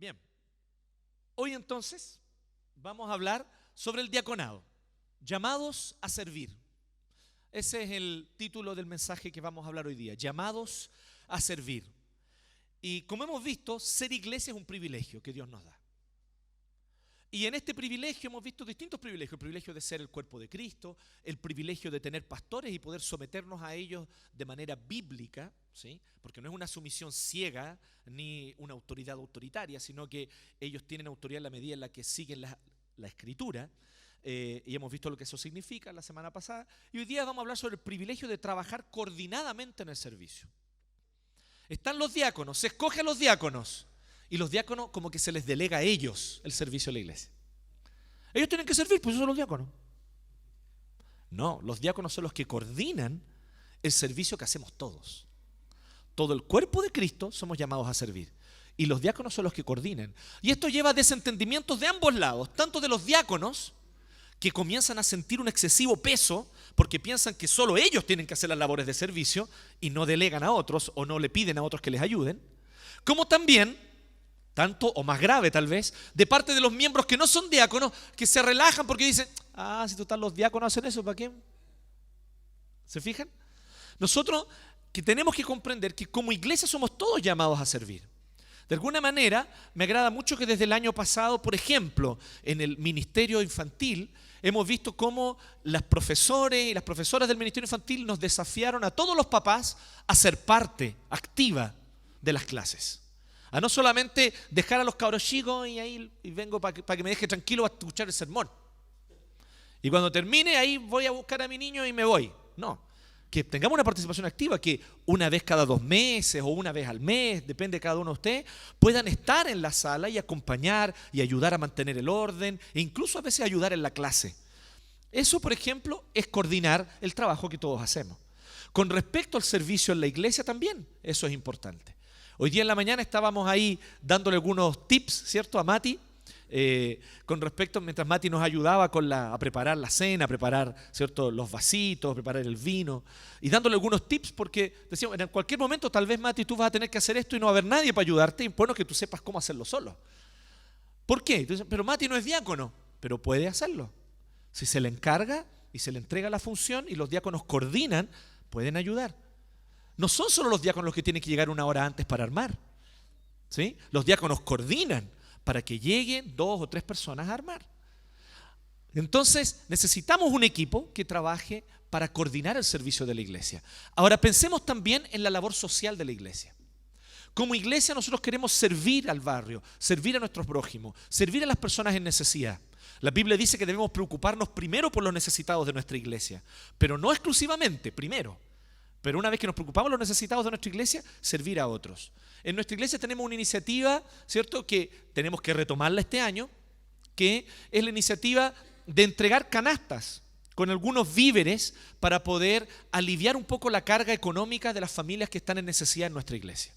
Bien, hoy entonces vamos a hablar sobre el diaconado, llamados a servir. Ese es el título del mensaje que vamos a hablar hoy día, llamados a servir. Y como hemos visto, ser iglesia es un privilegio que Dios nos da. Y en este privilegio hemos visto distintos privilegios, el privilegio de ser el cuerpo de Cristo, el privilegio de tener pastores y poder someternos a ellos de manera bíblica, ¿sí? Porque no es una sumisión ciega ni una autoridad autoritaria, sino que ellos tienen autoridad en la medida en la que siguen la Escritura, y hemos visto lo que eso significa la semana pasada. Y hoy día vamos a hablar sobre el privilegio de trabajar coordinadamente en el servicio. Están los diáconos, se escoge a los diáconos. Y los diáconos como que se les delega a ellos el servicio de la iglesia. Ellos tienen que servir, pues esos son los diáconos. No, los diáconos son los que coordinan el servicio que hacemos todos. Todo el cuerpo de Cristo somos llamados a servir. Y los diáconos son los que coordinan. Y esto lleva a desentendimientos de ambos lados, tanto de los diáconos, que comienzan a sentir un excesivo peso porque piensan que solo ellos tienen que hacer las labores de servicio y no delegan a otros o no le piden a otros que les ayuden, como también, tanto o más grave tal vez, de parte de los miembros que no son diáconos, que se relajan porque dicen, si total los diáconos hacen eso, ¿para qué? ¿Se fijan? Nosotros que tenemos que comprender que como iglesia somos todos llamados a servir. De alguna manera, me agrada mucho que desde el año pasado, por ejemplo, en el ministerio infantil, hemos visto cómo los profesores y las profesoras del ministerio infantil nos desafiaron a todos los papás a ser parte activa de las clases. A no solamente dejar a los cabros chicos y vengo para que me deje tranquilo a escuchar el sermón. Y cuando termine, ahí voy a buscar a mi niño y me voy. No, que tengamos una participación activa, que una vez cada 2 meses o una vez al mes, depende de cada uno de ustedes, puedan estar en la sala y acompañar y ayudar a mantener el orden e incluso a veces ayudar en la clase. Eso, por ejemplo, es coordinar el trabajo que todos hacemos. Con respecto al servicio en la iglesia también, eso es importante. Hoy día en la mañana estábamos ahí dándole algunos tips, ¿cierto?, a Mati, con respecto, mientras Mati nos ayudaba a preparar la cena, a preparar, ¿cierto?, los vasitos, a preparar el vino, y dándole algunos tips porque decíamos, en cualquier momento tal vez, Mati, tú vas a tener que hacer esto y no va a haber nadie para ayudarte, y bueno que tú sepas cómo hacerlo solo. ¿Por qué? Entonces, pero Mati no es diácono, pero puede hacerlo. Si se le encarga y se le entrega la función y los diáconos coordinan, pueden ayudar. No son solo los diáconos los que tienen que llegar 1 hora antes para armar, ¿sí? Los diáconos coordinan para que lleguen 2 o 3 personas a armar. Entonces necesitamos un equipo que trabaje para coordinar el servicio de la iglesia. Ahora pensemos también en la labor social de la iglesia. Como iglesia nosotros queremos servir al barrio, servir a nuestros prójimos, servir a las personas en necesidad. La Biblia dice que debemos preocuparnos primero por los necesitados de nuestra iglesia, pero no exclusivamente, primero. Pero una vez que nos preocupamos por los necesitados de nuestra iglesia, servir a otros. En nuestra iglesia tenemos una iniciativa, ¿cierto?, que tenemos que retomarla este año, que es la iniciativa de entregar canastas con algunos víveres para poder aliviar un poco la carga económica de las familias que están en necesidad en nuestra iglesia.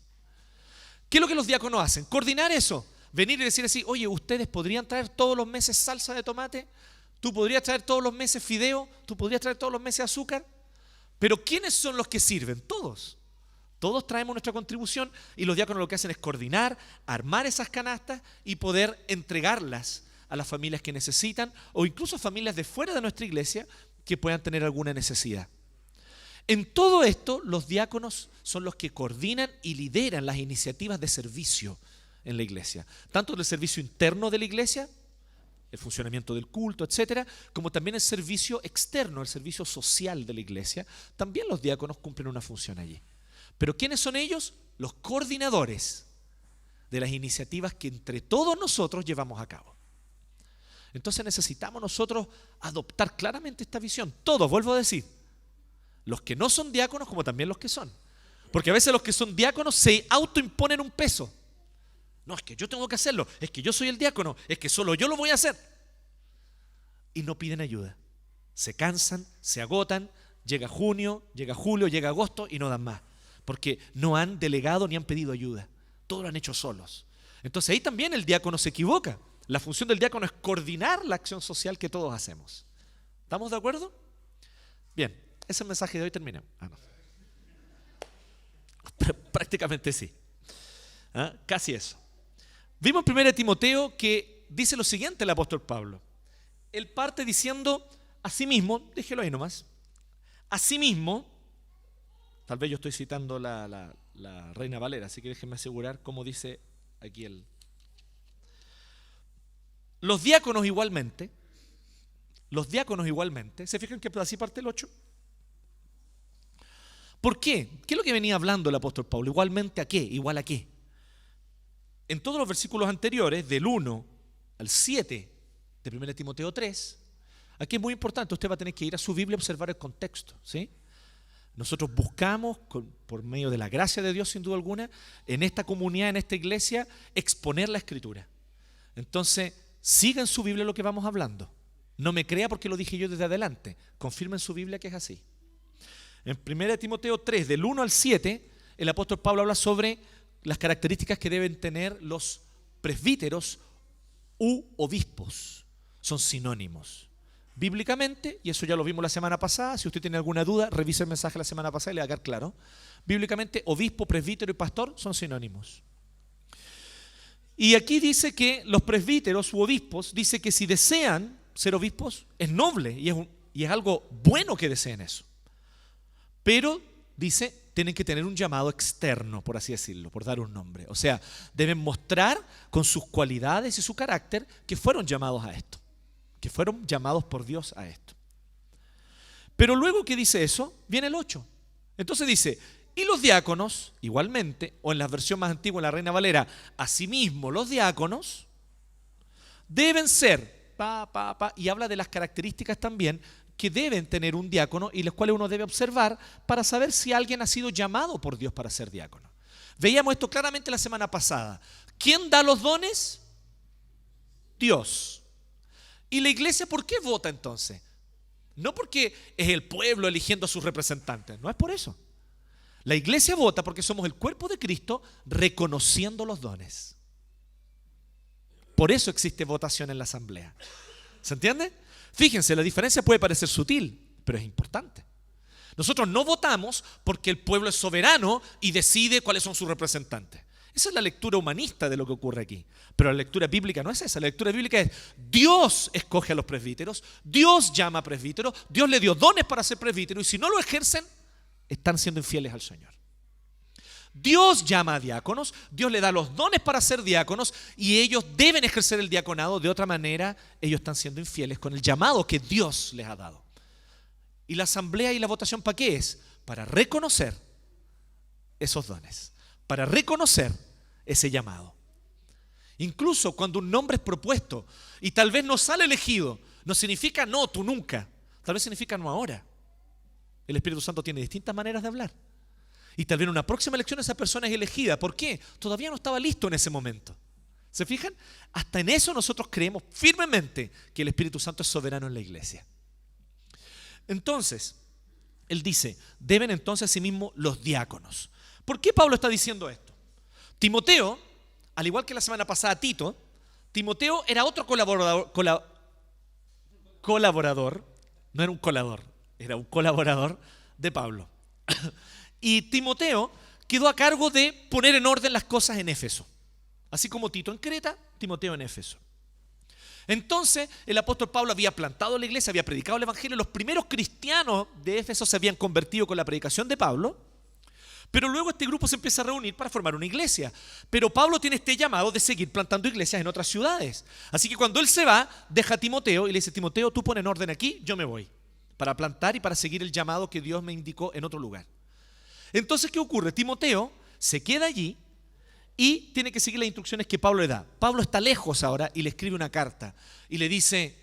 ¿Qué es lo que los diáconos hacen? Coordinar eso. Venir y decir así, oye, ¿ustedes podrían traer todos los meses salsa de tomate? ¿Tú podrías traer todos los meses fideo? ¿Tú podrías traer todos los meses azúcar? Pero ¿quiénes son los que sirven? Todos. Todos traemos nuestra contribución y los diáconos lo que hacen es coordinar, armar esas canastas y poder entregarlas a las familias que necesitan o incluso a familias de fuera de nuestra iglesia que puedan tener alguna necesidad. En todo esto, los diáconos son los que coordinan y lideran las iniciativas de servicio en la iglesia. Tanto el servicio interno de la iglesia, el funcionamiento del culto, etcétera, como también el servicio externo, el servicio social de la iglesia. También los diáconos cumplen una función allí. Pero ¿quiénes son ellos? Los coordinadores de las iniciativas que entre todos nosotros llevamos a cabo. Entonces necesitamos nosotros adoptar claramente esta visión. Todos, vuelvo a decir, los que no son diáconos como también los que son. Porque a veces los que son diáconos se autoimponen un peso. No, es que yo tengo que hacerlo, es que yo soy el diácono, es que solo yo lo voy a hacer. Y no piden ayuda. Se cansan, se agotan, llega junio, llega julio, llega agosto y no dan más. Porque no han delegado ni han pedido ayuda. Todo lo han hecho solos. Entonces ahí también el diácono se equivoca. La función del diácono es coordinar la acción social que todos hacemos. ¿Estamos de acuerdo? Bien, ese es el mensaje de hoy, terminamos. No. Prácticamente sí. Casi eso. Vimos en 1 Timoteo que dice lo siguiente el apóstol Pablo. Él parte diciendo, asimismo, déjelo ahí nomás, asimismo, tal vez yo estoy citando la Reina Valera, así que déjenme asegurar cómo dice aquí los diáconos igualmente, ¿se fijan que así parte el 8? ¿Por qué? ¿Qué es lo que venía hablando el apóstol Pablo? ¿Igualmente a qué? ¿Igual a qué? En todos los versículos anteriores, del 1 al 7 de 1 Timoteo 3, aquí es muy importante, usted va a tener que ir a su Biblia a observar el contexto, ¿sí? Nosotros buscamos, por medio de la gracia de Dios sin duda alguna, en esta comunidad, en esta iglesia, exponer la Escritura. Entonces, siga en su Biblia lo que vamos hablando. No me crea porque lo dije yo desde adelante. Confirma en su Biblia que es así. En 1 Timoteo 3, del 1 al 7, el apóstol Pablo habla sobre las características que deben tener los presbíteros u obispos. Son sinónimos. Bíblicamente, y eso ya lo vimos la semana pasada, si usted tiene alguna duda, revise el mensaje la semana pasada y le va a quedar claro. Bíblicamente, obispo, presbítero y pastor son sinónimos. Y aquí dice que los presbíteros u obispos, dice que si desean ser obispos, es noble y es algo bueno que deseen eso. Pero, dice, tienen que tener un llamado externo, por así decirlo, por dar un nombre. O sea, deben mostrar con sus cualidades y su carácter que fueron llamados a esto, que fueron llamados por Dios a esto. Pero luego que dice eso, viene el 8. Entonces dice, y los diáconos, igualmente, o en la versión más antigua, en la Reina Valera, asimismo los diáconos deben ser, y habla de las características también que deben tener un diácono y las cuales uno debe observar para saber si alguien ha sido llamado por Dios para ser diácono. Veíamos esto claramente la semana pasada. ¿Quién da los dones? Dios. ¿Y la iglesia por qué vota entonces? No porque es el pueblo eligiendo a sus representantes, no es por eso. La iglesia vota porque somos el cuerpo de Cristo reconociendo los dones. Por eso existe votación en la asamblea. ¿Se entiende? Fíjense, la diferencia puede parecer sutil, pero es importante. Nosotros no votamos porque el pueblo es soberano y decide cuáles son sus representantes. Esa es la lectura humanista de lo que ocurre aquí. Pero la lectura bíblica no es esa. La lectura bíblica es Dios escoge a los presbíteros, Dios llama a presbíteros, Dios le dio dones para ser presbítero y si no lo ejercen, están siendo infieles al Señor. Dios llama a diáconos, Dios le da los dones para ser diáconos y ellos deben ejercer el diaconado, de otra manera ellos están siendo infieles con el llamado que Dios les ha dado. ¿Y la asamblea y la votación para qué es? Para reconocer esos dones, para reconocer ese llamado. Incluso cuando un nombre es propuesto y tal vez no sale elegido, no significa no, tú nunca, tal vez significa no ahora. El Espíritu Santo tiene distintas maneras de hablar. Y tal vez en una próxima elección esa persona es elegida. ¿Por qué? Todavía no estaba listo en ese momento. ¿Se fijan? Hasta en eso nosotros creemos firmemente que el Espíritu Santo es soberano en la iglesia. Entonces, él dice, deben entonces asimismo los diáconos. ¿Por qué Pablo está diciendo esto? Timoteo, al igual que la semana pasada Tito, Timoteo era otro colaborador, no era un colador, era un colaborador de Pablo. Y Timoteo quedó a cargo de poner en orden las cosas en Éfeso. Así como Tito en Creta, Timoteo en Éfeso. Entonces el apóstol Pablo había plantado la iglesia, había predicado el evangelio. Los primeros cristianos de Éfeso se habían convertido con la predicación de Pablo. Pero luego este grupo se empieza a reunir para formar una iglesia. Pero Pablo tiene este llamado de seguir plantando iglesias en otras ciudades. Así que cuando él se va, deja a Timoteo y le dice, Timoteo, tú pon en orden aquí, yo me voy. Para plantar y para seguir el llamado que Dios me indicó en otro lugar. Entonces, ¿qué ocurre? Timoteo se queda allí y tiene que seguir las instrucciones que Pablo le da. Pablo está lejos ahora y le escribe una carta y le dice,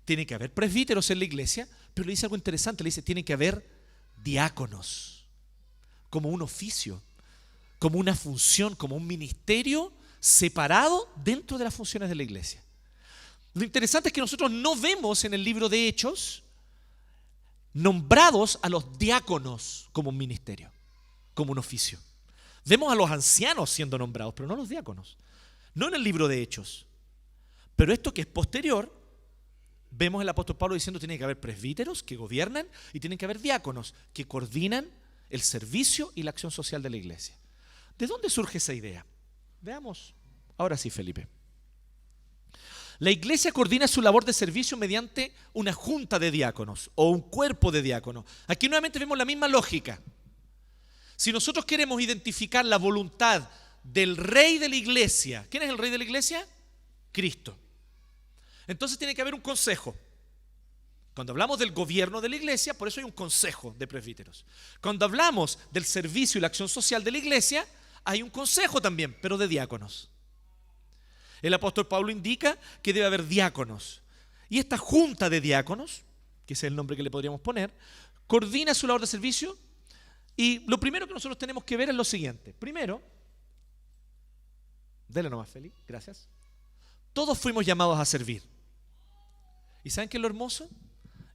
tiene que haber presbíteros en la iglesia, pero le dice algo interesante, le dice, tiene que haber diáconos, como un oficio, como una función, como un ministerio separado dentro de las funciones de la iglesia. Lo interesante es que nosotros no vemos en el libro de Hechos nombrados a los diáconos como un ministerio, como un oficio. Vemos a los ancianos siendo nombrados, pero no a los diáconos. No en el libro de Hechos. Pero esto que es posterior, vemos el apóstol Pablo diciendo que tiene que haber presbíteros que gobiernan y tienen que haber diáconos que coordinan el servicio y la acción social de la iglesia. ¿De dónde surge esa idea? Veamos Ahora sí, Felipe. La iglesia coordina su labor de servicio mediante una junta de diáconos o un cuerpo de diáconos. Aquí nuevamente vemos la misma lógica. Si nosotros queremos identificar la voluntad del rey de la iglesia, ¿quién es el rey de la iglesia? Cristo. Entonces tiene que haber un consejo. Cuando hablamos del gobierno de la iglesia, por eso hay un consejo de presbíteros. Cuando hablamos del servicio y la acción social de la iglesia, hay un consejo también, pero de diáconos. El apóstol Pablo indica que debe haber diáconos. Y esta junta de diáconos, que es el nombre que le podríamos poner, coordina su labor de servicio. Y lo primero que nosotros tenemos que ver es lo siguiente. Primero, dele nomás, Feli, gracias. Todos fuimos llamados a servir. ¿Y saben qué es lo hermoso?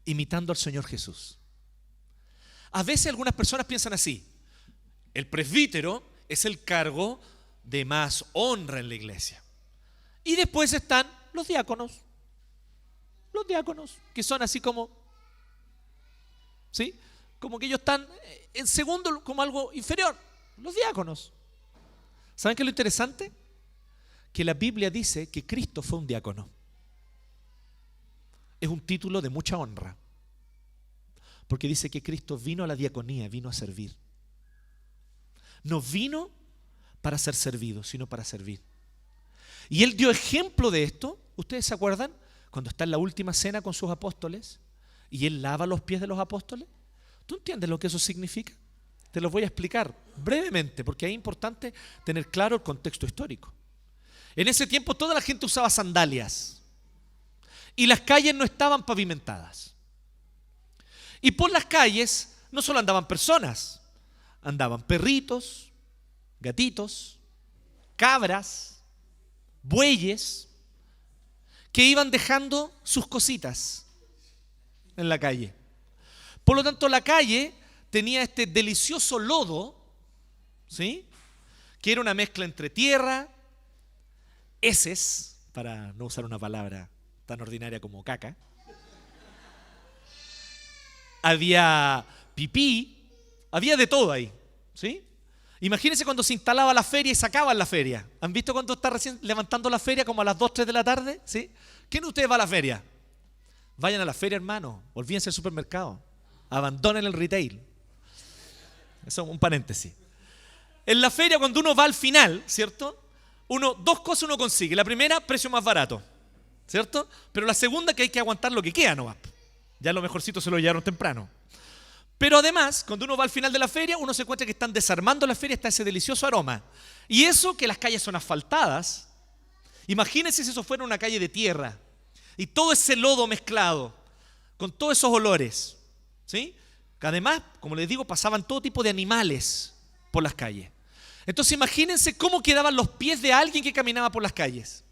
Imitando al Señor Jesús. A veces algunas personas piensan así: el presbítero es el cargo de más honra en la iglesia. Y después están los diáconos, que son así como, ¿sí? Como que ellos están en segundo, como algo inferior, los diáconos. ¿Saben qué es lo interesante? Que la Biblia dice que Cristo fue un diácono. Es un título de mucha honra, porque dice que Cristo vino a la diaconía, vino a servir. No vino para ser servido, sino para servir. Y Él dio ejemplo de esto. ¿Ustedes se acuerdan? Cuando está en la última cena con sus apóstoles y Él lava los pies de los apóstoles. ¿Tú entiendes lo que eso significa? Te lo voy a explicar brevemente, porque es importante tener claro el contexto histórico. En ese tiempo toda la gente usaba sandalias y las calles no estaban pavimentadas. Y por las calles no solo andaban personas, andaban perritos, gatitos, cabras, bueyes, que iban dejando sus cositas en la calle. Por lo tanto, la calle tenía este delicioso lodo, ¿sí?, que era una mezcla entre tierra, heces, para no usar una palabra tan ordinaria como caca, había pipí, había de todo ahí, ¿sí? Imagínense cuando se instalaba la feria y sacaban la feria. ¿Han visto cuando está recién levantando la feria como a las 2, 3 de la tarde? ¿Sí? ¿Quién de ustedes va a la feria? Vayan a la feria, hermano. Olvídense del supermercado. Abandonen el retail. Eso es un paréntesis. En la feria, cuando uno va al final, ¿cierto? Dos cosas uno consigue. La primera, precio más barato, ¿cierto? Pero la segunda, que hay que aguantar lo que queda nomás. Ya lo mejorcito se lo llevaron temprano. Pero además, cuando uno va al final de la feria, uno se encuentra que están desarmando la feria, está ese delicioso aroma. Y eso que las calles son asfaltadas. Imagínense si eso fuera una calle de tierra y todo ese lodo mezclado con todos esos olores, ¿sí? Que además, como les digo, pasaban todo tipo de animales por las calles. Entonces imagínense cómo quedaban los pies de alguien que caminaba por las calles.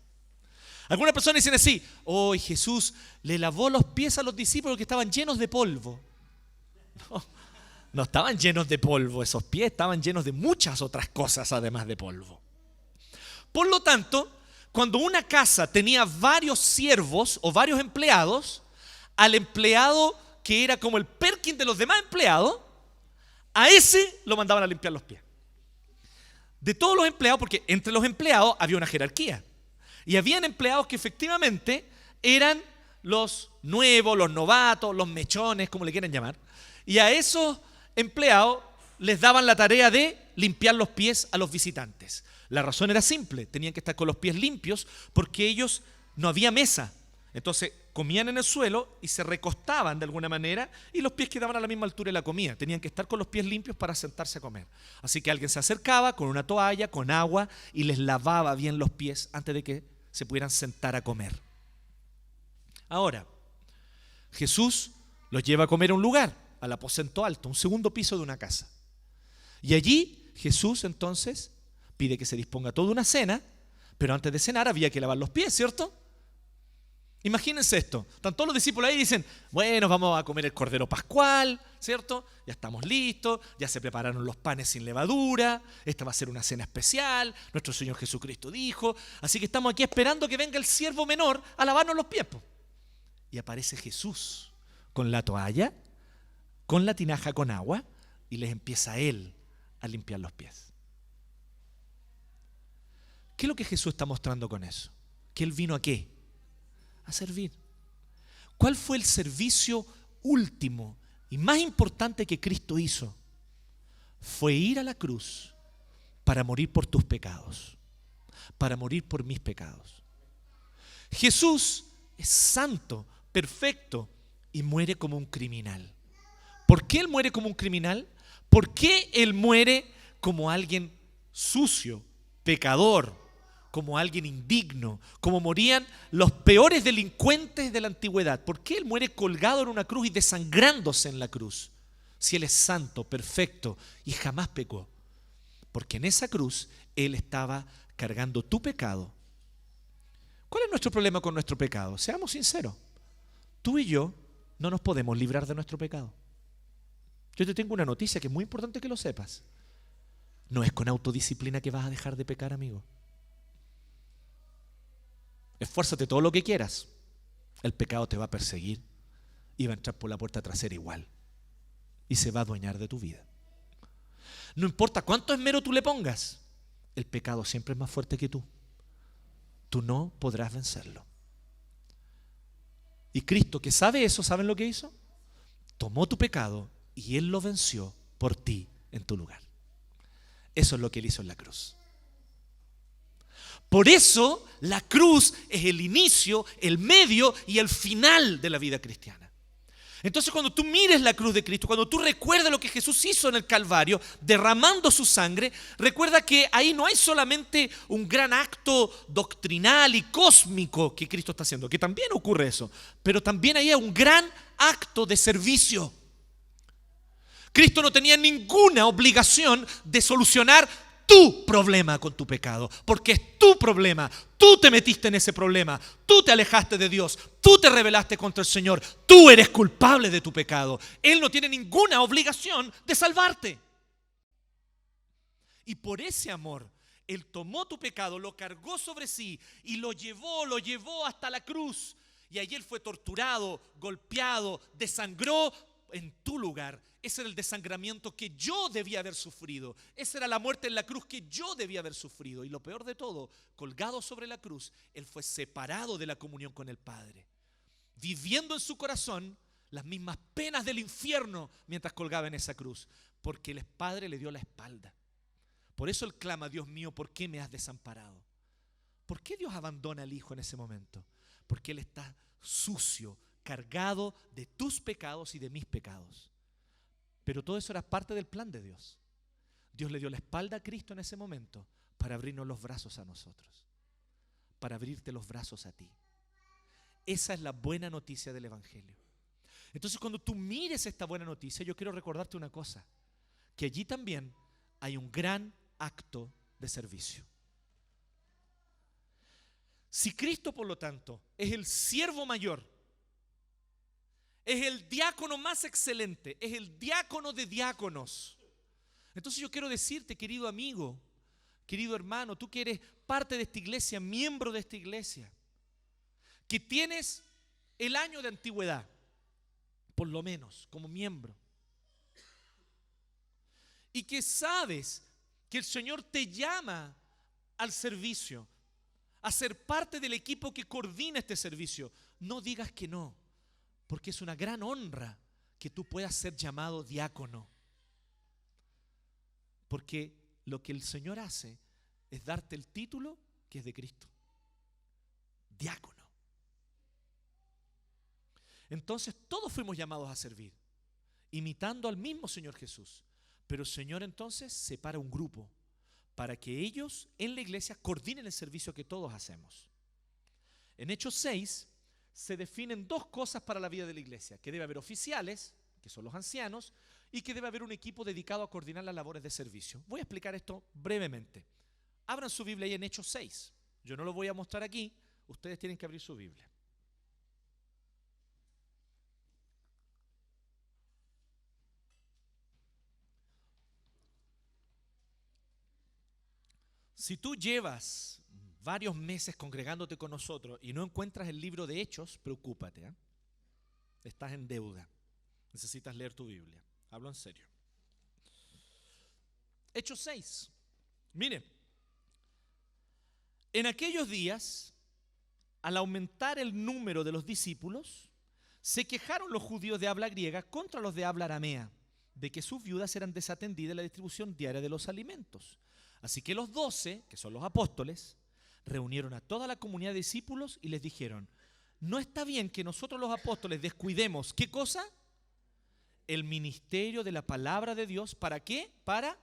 Algunas personas dicen así: oh, Jesús le lavó los pies a los discípulos que estaban llenos de polvo. No estaban llenos de polvo esos pies, estaban llenos de muchas otras cosas además de polvo. Por lo tanto, cuando una casa tenía varios siervos o varios empleados, al empleado que era como el Perkin de los demás empleados, a ese lo mandaban a limpiar los pies. De todos los empleados, porque entre los empleados había una jerarquía. Y habían empleados que efectivamente eran los nuevos, los novatos, los mechones, como le quieran llamar. Y a esos empleados les daban la tarea de limpiar los pies a los visitantes. La razón era simple: tenían que estar con los pies limpios porque ellos no había mesa. Entonces comían en el suelo y se recostaban de alguna manera y los pies quedaban a la misma altura de la comida. Tenían que estar con los pies limpios para sentarse a comer. Así que alguien se acercaba con una toalla, con agua, y les lavaba bien los pies antes de que se pudieran sentar a comer. Ahora, Jesús los lleva a comer a un lugar, al aposento alto, un segundo piso de una casa. Y allí Jesús entonces pide que se disponga toda una cena, pero antes de cenar había que lavar los pies, ¿cierto? Imagínense esto: están todos los discípulos ahí y dicen: bueno, vamos a comer el cordero pascual, ¿cierto? Ya estamos listos, ya se prepararon los panes sin levadura, esta va a ser una cena especial, nuestro Señor Jesucristo dijo, así que estamos aquí esperando que venga el siervo menor a lavarnos los pies. Y aparece Jesús con la toalla, con la tinaja con agua, y les empieza a Él a limpiar los pies. ¿Qué es lo que Jesús está mostrando con eso? Que Él vino ¿a qué? A servir. ¿Cuál fue el servicio último y más importante que Cristo hizo? Fue ir a la cruz para morir por tus pecados, para morir por mis pecados. Jesús es santo, perfecto y muere como un criminal. ¿Por qué Él muere como un criminal? ¿Por qué Él muere como alguien sucio, pecador, como alguien indigno, como morían los peores delincuentes de la antigüedad? ¿Por qué Él muere colgado en una cruz y desangrándose en la cruz? Si Él es santo, perfecto y jamás pecó. Porque en esa cruz Él estaba cargando tu pecado. ¿Cuál es nuestro problema con nuestro pecado? Seamos sinceros. Tú y yo no nos podemos librar de nuestro pecado. Yo te tengo una noticia que es muy importante que lo sepas. No es con autodisciplina que vas a dejar de pecar, amigo. Esfuérzate todo lo que quieras. El pecado te va a perseguir y va a entrar por la puerta trasera igual. Y se va a adueñar de tu vida. No importa cuánto esmero tú le pongas, el pecado siempre es más fuerte que tú. Tú no podrás vencerlo. Y Cristo, que sabe eso, ¿saben lo que hizo? Tomó tu pecado y Él lo venció por ti en tu lugar. Eso es lo que Él hizo en la cruz. Por eso la cruz es el inicio, el medio y el final de la vida cristiana. Entonces cuando tú mires la cruz de Cristo, cuando tú recuerdas lo que Jesús hizo en el Calvario, derramando su sangre, recuerda que ahí no hay solamente un gran acto doctrinal y cósmico que Cristo está haciendo, que también ocurre eso, pero también ahí hay un gran acto de servicio. Cristo no tenía ninguna obligación de solucionar tu problema con tu pecado, porque es tu problema. Tú te metiste en ese problema, tú te alejaste de Dios, tú te rebelaste contra el Señor, tú eres culpable de tu pecado. Él no tiene ninguna obligación de salvarte. Y por ese amor, Él tomó tu pecado, lo cargó sobre sí y lo llevó hasta la cruz. Y allí Él fue torturado, golpeado, desangró en tu lugar. Ese era el desangramiento que yo debía haber sufrido. Esa era la muerte en la cruz que yo debía haber sufrido. Y lo peor de todo, colgado sobre la cruz, Él fue separado de la comunión con el Padre, viviendo en su corazón las mismas penas del infierno mientras colgaba en esa cruz, porque el Padre le dio la espalda. Por eso Él clama: Dios mío, ¿por qué me has desamparado? ¿Por qué Dios abandona al Hijo en ese momento? Porque Él está sucio, cargado de tus pecados y de mis pecados. Pero todo eso era parte del plan de Dios. Dios le dio la espalda a Cristo en ese momento para abrirnos los brazos a nosotros, para abrirte los brazos a ti. Esa es la buena noticia del Evangelio. Entonces, cuando tú mires esta buena noticia, yo quiero recordarte una cosa, que allí también hay un gran acto de servicio. Si Cristo, por lo tanto, es el siervo mayor, es el diácono más excelente, es el diácono de diáconos, entonces yo quiero decirte, querido amigo, querido hermano, tú que eres parte de esta iglesia, miembro de esta iglesia, que tienes el año de antigüedad, por lo menos como miembro, y que sabes que el Señor te llama al servicio, a ser parte del equipo que coordina este servicio. No digas que no, porque es una gran honra que tú puedas ser llamado diácono. Porque lo que el Señor hace es darte el título que es de Cristo: diácono. Entonces todos fuimos llamados a servir, imitando al mismo Señor Jesús. Pero el Señor entonces separa un grupo para que ellos en la iglesia coordinen el servicio que todos hacemos. En Hechos 6 se definen dos cosas para la vida de la iglesia: que debe haber oficiales, que son los ancianos, y que debe haber un equipo dedicado a coordinar las labores de servicio. Voy a explicar esto brevemente. Abran su Biblia ahí en Hechos 6. Yo no lo voy a mostrar aquí, ustedes tienen que abrir su Biblia. Si tú llevas varios meses congregándote con nosotros y no encuentras el libro de Hechos, preocúpate, ¿eh? Estás en deuda. Necesitas leer tu Biblia. Hablo en serio. Hechos 6. Miren. En aquellos días, al aumentar el número de los discípulos, se quejaron los judíos de habla griega contra los de habla aramea, de que sus viudas eran desatendidas en la distribución diaria de los alimentos. Así que los 12, que son los apóstoles, reunieron a toda la comunidad de discípulos y les dijeron: no está bien que nosotros los apóstoles descuidemos, ¿qué cosa? El ministerio de la palabra de Dios. ¿Para qué? Para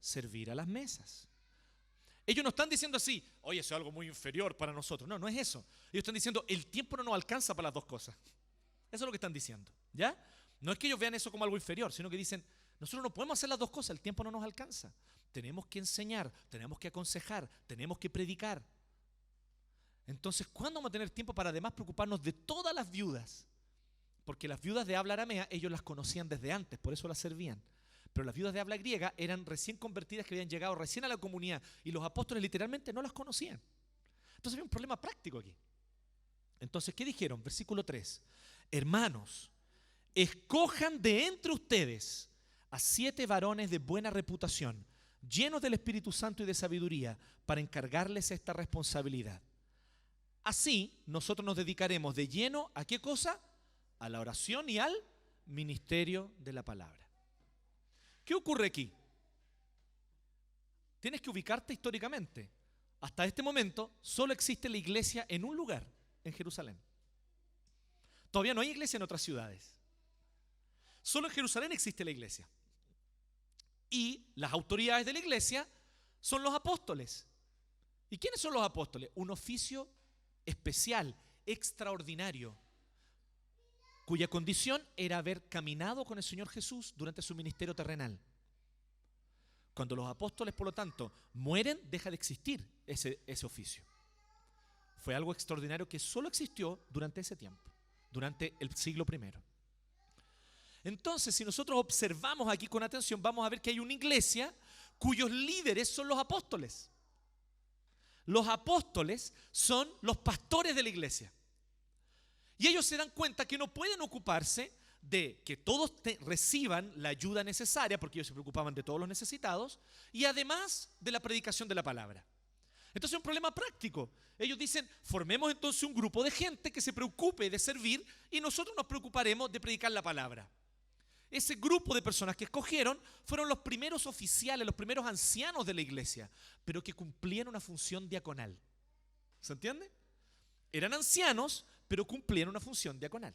servir a las mesas. Ellos no están diciendo así: oye, eso es algo muy inferior para nosotros. No, no es eso. Ellos están diciendo: el tiempo no nos alcanza para las dos cosas. Eso es lo que están diciendo, ¿ya? No es que ellos vean eso como algo inferior, sino que dicen: nosotros no podemos hacer las dos cosas, el tiempo no nos alcanza. Tenemos que enseñar, tenemos que aconsejar, tenemos que predicar. Entonces, ¿cuándo vamos a tener tiempo para además preocuparnos de todas las viudas? Porque las viudas de habla aramea ellos las conocían desde antes, por eso las servían. Pero las viudas de habla griega eran recién convertidas, que habían llegado recién a la comunidad, y los apóstoles literalmente no las conocían. Entonces había un problema práctico aquí. Entonces, ¿qué dijeron? Versículo 3. Hermanos, escojan de entre ustedes a 7 varones de buena reputación, llenos del Espíritu Santo y de sabiduría, para encargarles esta responsabilidad. Así, nosotros nos dedicaremos de lleno ¿a qué cosa? A la oración y al ministerio de la palabra. ¿Qué ocurre aquí? Tienes que ubicarte históricamente. Hasta este momento solo existe la iglesia en un lugar, en Jerusalén. Todavía no hay iglesia en otras ciudades. Solo en Jerusalén existe la iglesia. Y las autoridades de la iglesia son los apóstoles. ¿Y quiénes son los apóstoles? Un oficio especial, extraordinario, cuya condición era haber caminado con el Señor Jesús durante su ministerio terrenal. Cuando los apóstoles, por lo tanto, mueren, deja de existir ese oficio. Fue algo extraordinario que solo existió durante ese tiempo, durante el siglo I. Entonces, si nosotros observamos aquí con atención, vamos a ver que hay una iglesia cuyos líderes son los apóstoles. Los apóstoles son los pastores de la iglesia. Y ellos se dan cuenta que no pueden ocuparse de que todos reciban la ayuda necesaria, porque ellos se preocupaban de todos los necesitados, y además de la predicación de la palabra. Entonces es un problema práctico. Ellos dicen: formemos entonces un grupo de gente que se preocupe de servir y nosotros nos preocuparemos de predicar la palabra. Ese grupo de personas que escogieron fueron los primeros oficiales, los primeros ancianos de la iglesia, pero que cumplían una función diaconal. ¿Se entiende? Eran ancianos, pero cumplían una función diaconal.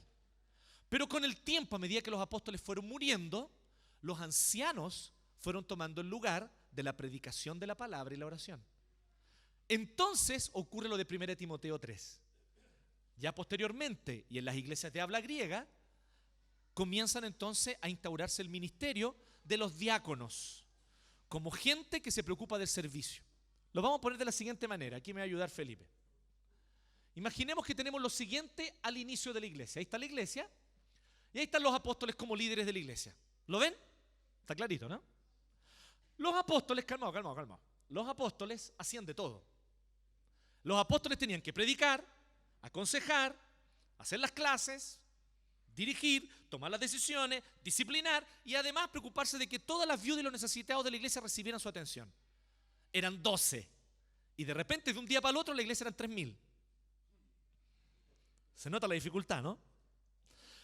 Pero con el tiempo, a medida que los apóstoles fueron muriendo, los ancianos fueron tomando el lugar de la predicación de la palabra y la oración. Entonces ocurre lo de 1 Timoteo 3. Ya posteriormente, y en las iglesias de habla griega, comienzan entonces a instaurarse el ministerio de los diáconos, como gente que se preocupa del servicio. Lo vamos a poner de la siguiente manera. Aquí me va a ayudar Felipe. Imaginemos que tenemos lo siguiente al inicio de la iglesia. Ahí está la iglesia y ahí están los apóstoles como líderes de la iglesia. ¿Lo ven? Está clarito, ¿no? Los apóstoles, calmado. Los apóstoles hacían de todo. Los apóstoles tenían que predicar, aconsejar, hacer las clases, dirigir, tomar las decisiones, disciplinar y además preocuparse de que todas las viudas y los necesitados de la iglesia recibieran su atención. Eran 12 y de repente de un día para el otro la iglesia eran 3.000. Se nota la dificultad, ¿no?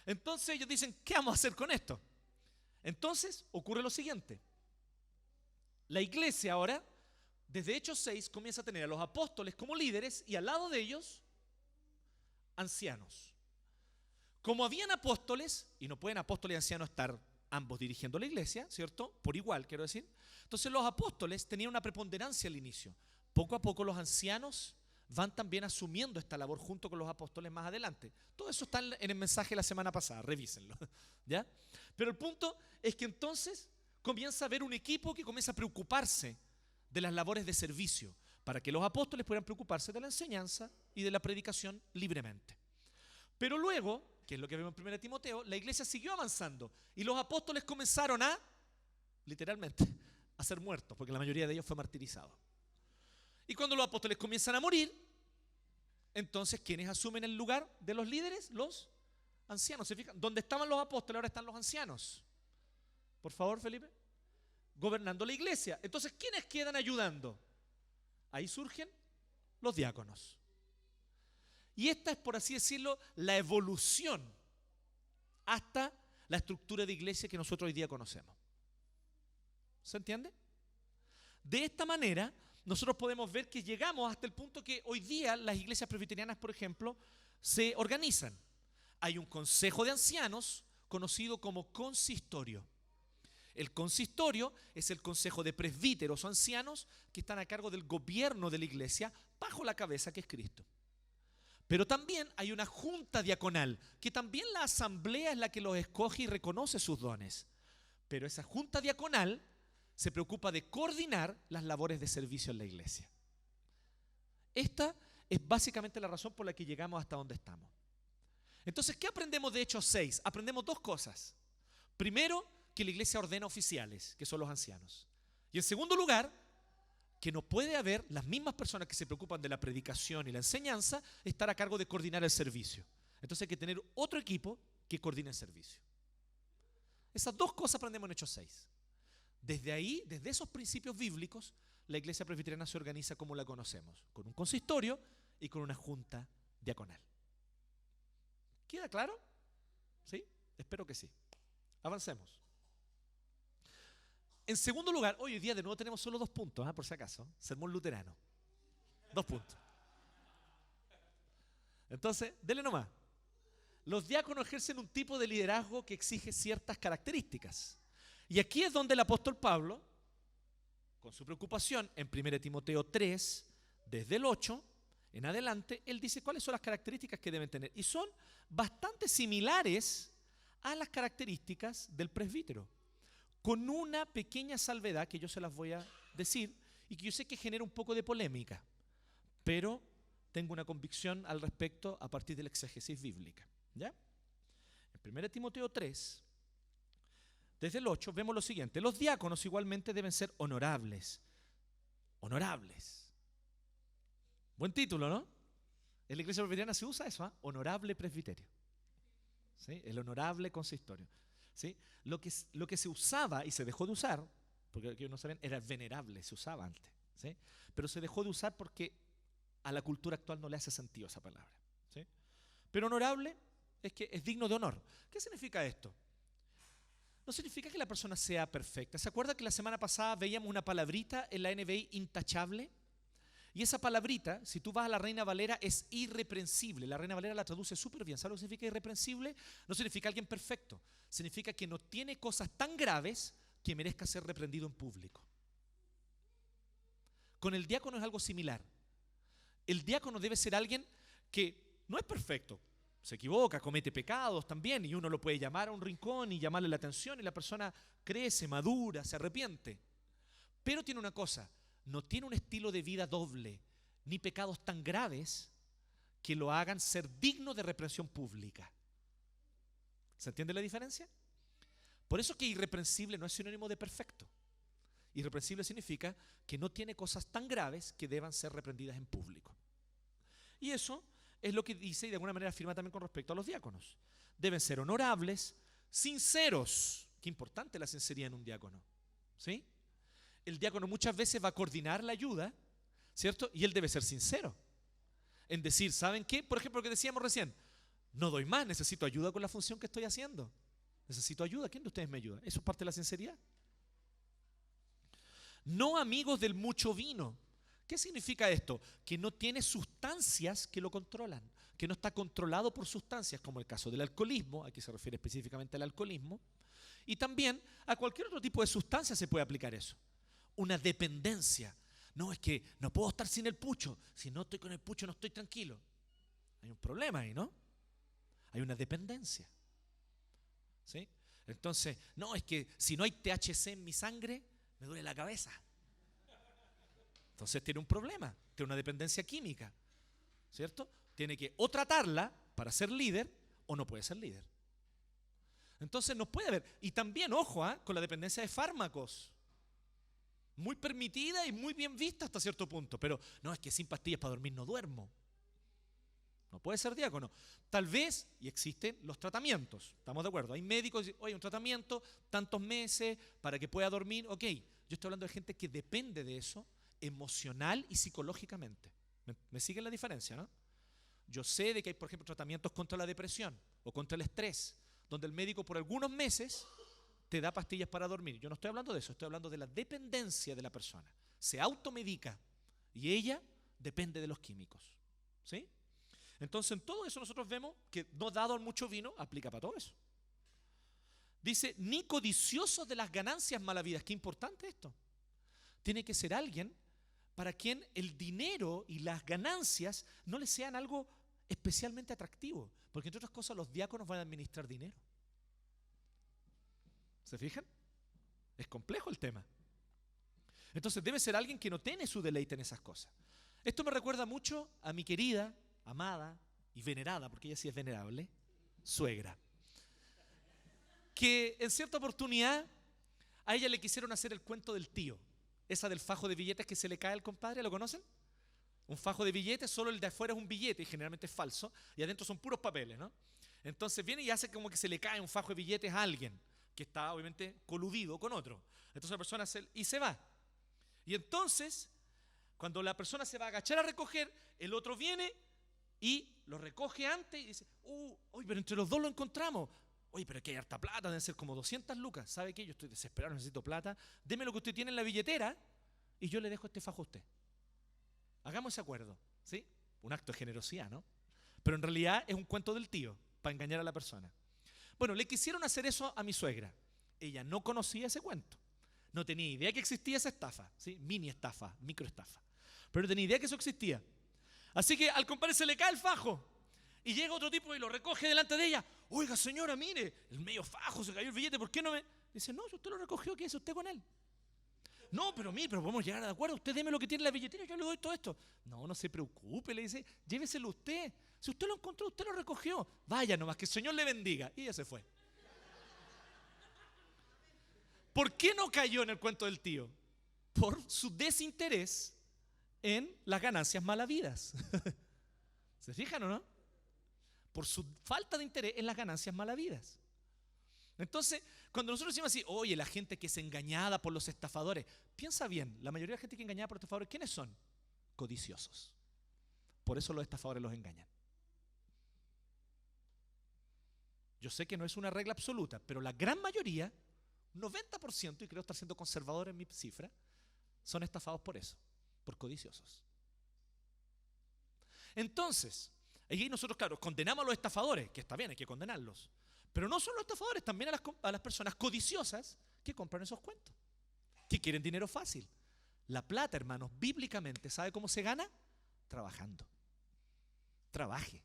Entonces ellos dicen: ¿qué vamos a hacer con esto? Entonces ocurre lo siguiente. La iglesia ahora, desde Hechos 6, comienza a tener a los apóstoles como líderes y al lado de ellos, ancianos. Como habían apóstoles, y no pueden apóstoles y ancianos estar ambos dirigiendo la iglesia, ¿cierto? Por igual, quiero decir. Entonces los apóstoles tenían una preponderancia al inicio. Poco a poco los ancianos van también asumiendo esta labor junto con los apóstoles más adelante. Todo eso está en el mensaje de la semana pasada, revísenlo, ¿ya? Pero el punto es que entonces comienza a haber un equipo que comienza a preocuparse de las labores de servicio, para que los apóstoles puedan preocuparse de la enseñanza y de la predicación libremente. Pero luego, que es lo que vemos en 1 Timoteo, la iglesia siguió avanzando y los apóstoles comenzaron a, literalmente, a ser muertos, porque la mayoría de ellos fue martirizado. Y cuando los apóstoles comienzan a morir, entonces, ¿quiénes asumen el lugar de los líderes? Los ancianos. ¿Se fijan? Donde estaban los apóstoles, ahora están los ancianos. Por favor, Felipe. Gobernando la iglesia. Entonces, ¿quiénes quedan ayudando? Ahí surgen los diáconos. Y esta es, por así decirlo, la evolución hasta la estructura de iglesia que nosotros hoy día conocemos. ¿Se entiende? De esta manera, nosotros podemos ver que llegamos hasta el punto que hoy día las iglesias presbiterianas, por ejemplo, se organizan. Hay un consejo de ancianos conocido como consistorio. El consistorio es el consejo de presbíteros o ancianos que están a cargo del gobierno de la iglesia bajo la cabeza que es Cristo. Pero también hay una junta diaconal, que también la asamblea es la que los escoge y reconoce sus dones. Pero esa junta diaconal se preocupa de coordinar las labores de servicio en la iglesia. Esta es básicamente la razón por la que llegamos hasta donde estamos. Entonces, ¿qué aprendemos de Hechos 6? Aprendemos dos cosas. Primero, que la iglesia ordena oficiales, que son los ancianos. Y en segundo lugar, que no puede haber las mismas personas que se preocupan de la predicación y la enseñanza estar a cargo de coordinar el servicio. Entonces hay que tener otro equipo que coordine el servicio. Esas dos cosas aprendemos en Hechos 6. Desde ahí, desde esos principios bíblicos, la iglesia presbiteriana se organiza como la conocemos, con un consistorio y con una junta diaconal. ¿Queda claro? ¿Sí? Espero que sí. Avancemos. En segundo lugar, hoy día de nuevo tenemos solo 2 puntos, por si acaso. Sermón luterano. 2 puntos. Entonces, dele nomás. Los diáconos ejercen un tipo de liderazgo que exige ciertas características. Y aquí es donde el apóstol Pablo, con su preocupación en 1 Timoteo 3, desde el 8 en adelante, él dice cuáles son las características que deben tener. Y son bastante similares a las características del presbítero, con una pequeña salvedad que yo se las voy a decir y que yo sé que genera un poco de polémica, pero tengo una convicción al respecto a partir de la exégesis bíblica. ¿Ya? En 1 Timoteo 3, desde el 8, vemos lo siguiente. Los diáconos igualmente deben ser honorables. Honorables. Buen título, ¿no? En la iglesia presbiteriana se usa eso, honorable presbiterio. ¿Sí? El honorable consistorio. ¿Sí? Lo que se usaba y se dejó de usar, porque aquí no saben, era venerable, se usaba antes. ¿Sí? Pero se dejó de usar porque a la cultura actual no le hace sentido esa palabra. ¿Sí? Pero honorable es que es digno de honor. ¿Qué significa esto? No significa que la persona sea perfecta. ¿Se acuerda que la semana pasada veíamos una palabrita en la NBI, intachable? Y esa palabrita, si tú vas a la Reina Valera, es irreprensible. La Reina Valera la traduce súper bien. ¿Sabes lo que significa irreprensible? No significa alguien perfecto. Significa que no tiene cosas tan graves que merezca ser reprendido en público. Con el diácono es algo similar. El diácono debe ser alguien que no es perfecto. Se equivoca, comete pecados también, y uno lo puede llamar a un rincón y llamarle la atención, y la persona crece, madura, se arrepiente. Pero tiene una cosa, no tiene un estilo de vida doble, ni pecados tan graves que lo hagan ser digno de reprensión pública. ¿Se entiende la diferencia? Por eso que irreprensible no es sinónimo de perfecto. Irreprensible significa que no tiene cosas tan graves que deban ser reprendidas en público. Y eso es lo que dice y de alguna manera afirma también con respecto a los diáconos. Deben ser honorables, sinceros. Qué importante la sinceridad en un diácono. ¿Sí? El diácono muchas veces va a coordinar la ayuda, ¿cierto? Y él debe ser sincero en decir, ¿saben qué? Por ejemplo, lo que decíamos recién, no doy más, necesito ayuda con la función que estoy haciendo. Necesito ayuda, ¿quién de ustedes me ayuda? Eso es parte de la sinceridad. No amigos del mucho vino. ¿Qué significa esto? Que no tiene sustancias que lo controlan, que no está controlado por sustancias, como el caso del alcoholismo, aquí se refiere específicamente al alcoholismo, y también a cualquier otro tipo de sustancia se puede aplicar eso. Una dependencia. No, es que no puedo estar sin el pucho. Si no estoy con el pucho no estoy tranquilo. Hay un problema ahí, ¿no? Hay una dependencia. ¿Sí? Entonces, no, es que si no hay THC en mi sangre, me duele la cabeza. Entonces tiene un problema, tiene una dependencia química, ¿cierto? Tiene que o tratarla para ser líder o no puede ser líder. Entonces no puede haber. Y también, ojo, con la dependencia de fármacos. Muy permitida y muy bien vista hasta cierto punto, pero no, es que sin pastillas para dormir no duermo. No puede ser diácono. Tal vez, y existen los tratamientos, ¿estamos de acuerdo? Hay médicos que dicen, oye, un tratamiento, tantos meses para que pueda dormir. Ok, yo estoy hablando de gente que depende de eso emocional y psicológicamente. ¿Me siguen la diferencia, no? Yo sé de que hay, por ejemplo, tratamientos contra la depresión o contra el estrés, donde el médico por algunos meses te da pastillas para dormir. Yo no estoy hablando de eso, estoy hablando de la dependencia de la persona. Se automedica y ella depende de los químicos. ¿Sí? Entonces, en todo eso nosotros vemos que no dado mucho vino, aplica para todo eso. Dice, ni codiciosos de las ganancias malavidas. Qué importante esto. Tiene que ser alguien para quien el dinero y las ganancias no le sean algo especialmente atractivo. Porque entre otras cosas los diáconos van a administrar dinero. ¿Se fijan? Es complejo el tema. Entonces debe ser alguien que no tiene su deleite en esas cosas. Esto me recuerda mucho a mi querida, amada y venerada, porque ella sí es venerable, suegra. Que en cierta oportunidad a ella le quisieron hacer el cuento del tío. Esa del fajo de billetes que se le cae al compadre, ¿lo conocen? Un fajo de billetes, solo el de afuera es un billete y generalmente es falso, y adentro son puros papeles, ¿no? Entonces viene y hace como que se le cae un fajo de billetes a alguien que está obviamente coludido con otro. Entonces la persona se va. Y entonces, cuando la persona se va a agachar a recoger, el otro viene y lo recoge antes y dice, uy, pero entre los dos lo encontramos. Oye, pero aquí hay harta plata, deben ser como 200 lucas. ¿Sabe qué? Yo estoy desesperado, necesito plata. Deme lo que usted tiene en la billetera y yo le dejo este fajo a usted. Hagamos ese acuerdo, ¿sí? Un acto de generosidad, ¿no? Pero en realidad es un cuento del tío, para engañar a la persona. Bueno, le quisieron hacer eso a mi suegra. Ella no conocía ese cuento. No tenía idea que existía esa estafa, ¿sí? Mini estafa, micro estafa. Pero no tenía idea que eso existía. Así que al compadre se le cae el fajo. Y llega otro tipo y lo recoge delante de ella. Oiga, señora, mire, el medio fajo, se cayó el billete, ¿por qué no me...? Dice, no, si usted lo recogió, ¿qué hace usted con él? No, pero mire, pero podemos llegar a acuerdo. Usted deme lo que tiene en la billetera, yo le doy todo esto. No, no se preocupe, le dice, lléveselo usted. Si usted lo encontró, usted lo recogió. Vaya nomás, que el Señor le bendiga. Y ella se fue. ¿Por qué no cayó en el cuento del tío? Por su desinterés en las ganancias malavidas. ¿Se fijan o no? Por su falta de interés en las ganancias malavidas. Entonces, cuando nosotros decimos así, oye, la gente que es engañada por los estafadores, piensa bien, la mayoría de la gente que es engañada por los estafadores, ¿quiénes son? Codiciosos. Por eso los estafadores los engañan. Yo sé que no es una regla absoluta, pero la gran mayoría, 90%, y creo estar siendo conservador en mi cifra, son estafados por eso, por codiciosos. Entonces, ahí nosotros, claro, condenamos a los estafadores, que está bien, hay que condenarlos. Pero no solo a los estafadores, también a las personas codiciosas que compran esos cuentos, que quieren dinero fácil. La plata, hermanos, bíblicamente, ¿sabe cómo se gana? Trabajando. Trabaje.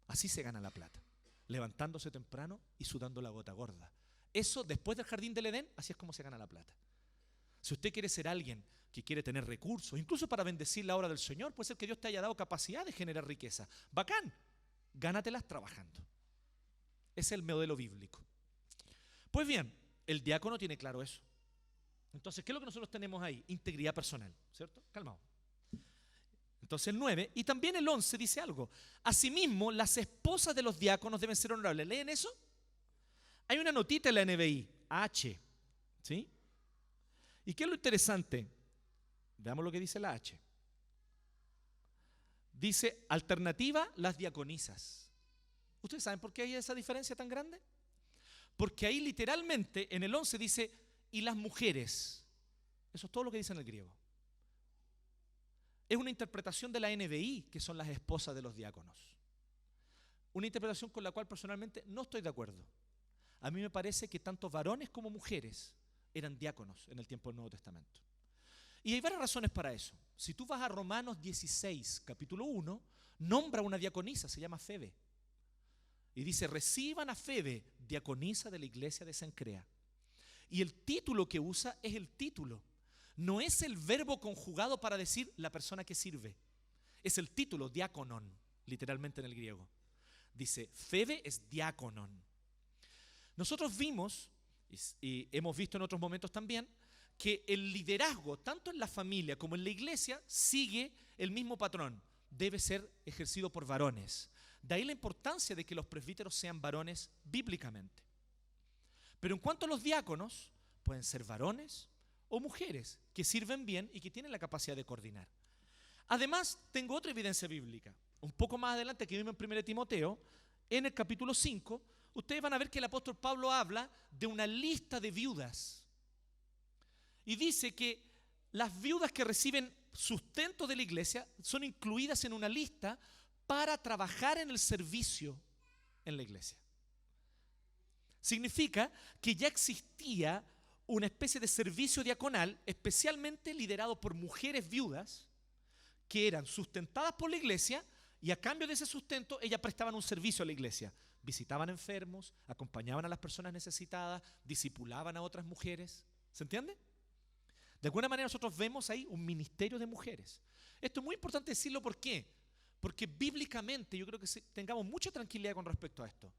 Así se gana la plata. Levantándose temprano y sudando la gota gorda. Eso, después del jardín del Edén, así es como se gana la plata. Si usted quiere ser alguien que quiere tener recursos, incluso para bendecir la obra del Señor, puede ser que Dios te haya dado capacidad de generar riqueza. Bacán, gánatelas trabajando. Ese es el modelo bíblico. Pues bien, el diácono tiene claro eso. Entonces, ¿qué es lo que nosotros tenemos ahí? Integridad personal, ¿cierto? Calmado. Entonces el 9 y también el 11 dice algo. Asimismo, las esposas de los diáconos deben ser honorables. ¿Leen eso? Hay una notita en la NBI, H, ¿sí? ¿Y qué es lo interesante? Veamos lo que dice la H. Dice, alternativa, las diaconisas. ¿Ustedes saben por qué hay esa diferencia tan grande? Porque ahí literalmente en el 11 dice, y las mujeres. Eso es todo lo que dice en el griego. Es una interpretación de la NBI, que son las esposas de los diáconos. Una interpretación con la cual personalmente no estoy de acuerdo. A mí me parece que tanto varones como mujeres eran diáconos en el tiempo del Nuevo Testamento. Y hay varias razones para eso. Si tú vas a Romanos 16, capítulo 1, nombra una diaconisa, se llama Febe. Y dice, reciban a Febe, diaconisa de la iglesia de Cencrea. Y el título que usa es el título. No es el verbo conjugado para decir la persona que sirve. Es el título, diáconon, literalmente en el griego. Dice, Febe es diáconon. Nosotros vimos, y hemos visto en otros momentos también, que el liderazgo, tanto en la familia como en la iglesia, sigue el mismo patrón. Debe ser ejercido por varones. De ahí la importancia de que los presbíteros sean varones bíblicamente. Pero en cuanto a los diáconos, pueden ser varones o mujeres que sirven bien y que tienen la capacidad de coordinar. Además, tengo otra evidencia bíblica. Un poco más adelante, que vimos en 1 Timoteo, en el capítulo 5, ustedes van a ver que el apóstol Pablo habla de una lista de viudas. Y dice que las viudas que reciben sustento de la iglesia son incluidas en una lista para trabajar en el servicio en la iglesia. Significa que ya existía una especie de servicio diaconal, especialmente liderado por mujeres viudas, que eran sustentadas por la iglesia, y a cambio de ese sustento ellas prestaban un servicio a la iglesia. Visitaban enfermos, acompañaban a las personas necesitadas, discipulaban a otras mujeres. ¿Se entiende? De alguna manera nosotros vemos ahí un ministerio de mujeres. Esto es muy importante decirlo, ¿por qué? Porque bíblicamente yo creo que tengamos mucha tranquilidad con respecto a esto.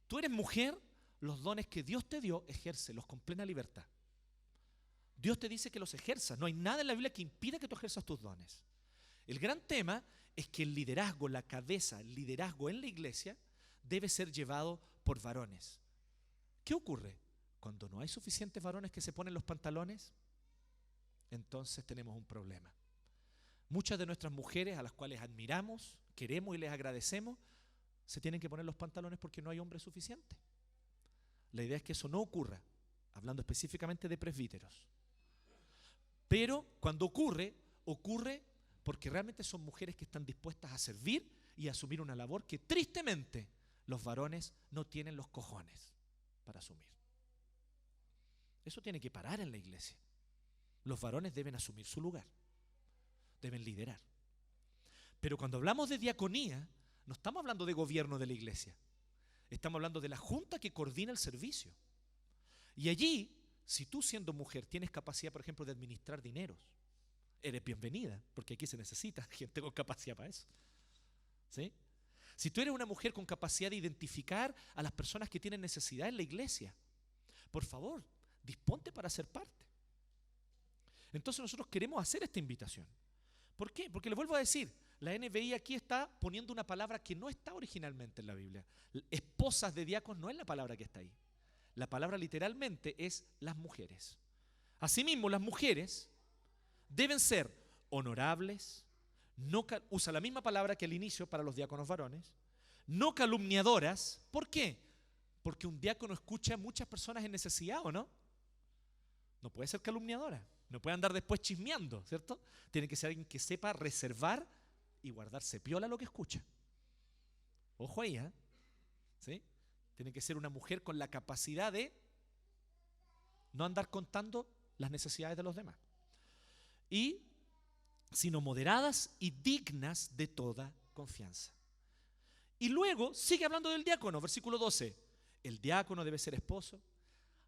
Tú eres mujer, los dones que Dios te dio, ejércelos con plena libertad. Dios te dice que los ejerzas. No hay nada en la Biblia que impida que tú ejerzas tus dones. El gran tema es que el liderazgo, la cabeza, el liderazgo en la iglesia debe ser llevado por varones. ¿Qué ocurre? Cuando no hay suficientes varones que se ponen los pantalones, entonces tenemos un problema. Muchas de nuestras mujeres, a las cuales admiramos, queremos y les agradecemos, se tienen que poner los pantalones porque no hay hombres suficientes. La idea es que eso no ocurra, hablando específicamente de presbíteros. Pero cuando ocurre porque realmente son mujeres que están dispuestas a servir y a asumir una labor que tristemente los varones no tienen los cojones para asumir. Eso tiene que parar en la iglesia. Los varones deben asumir su lugar, deben liderar. Pero cuando hablamos de diaconía, no estamos hablando de gobierno de la iglesia. Estamos hablando de la junta que coordina el servicio. Y allí, si tú siendo mujer tienes capacidad, por ejemplo, de administrar dineros, eres bienvenida, porque aquí se necesita gente con capacidad para eso. ¿Sí? Si tú eres una mujer con capacidad de identificar a las personas que tienen necesidad en la iglesia, por favor, disponte para ser parte. Entonces nosotros queremos hacer esta invitación. ¿Por qué? Porque les vuelvo a decir, la NBI aquí está poniendo una palabra que no está originalmente en la Biblia. Esposas de diáconos no es la palabra que está ahí. La palabra literalmente es las mujeres. Asimismo, las mujeres deben ser honorables, usa la misma palabra que al inicio para los diáconos varones, no calumniadoras. ¿Por qué? Porque un diácono escucha a muchas personas en necesidad, ¿o no? No puede ser calumniadora, no puede andar después chismeando, ¿cierto? Tiene que ser alguien que sepa reservar y guardarse piola lo que escucha. Ojo ahí, ¿eh? ¿Sí? Tiene que ser una mujer con la capacidad de no andar contando las necesidades de los demás. Y sino moderadas y dignas de toda confianza. Y luego sigue hablando del diácono, versículo 12. El diácono debe ser esposo.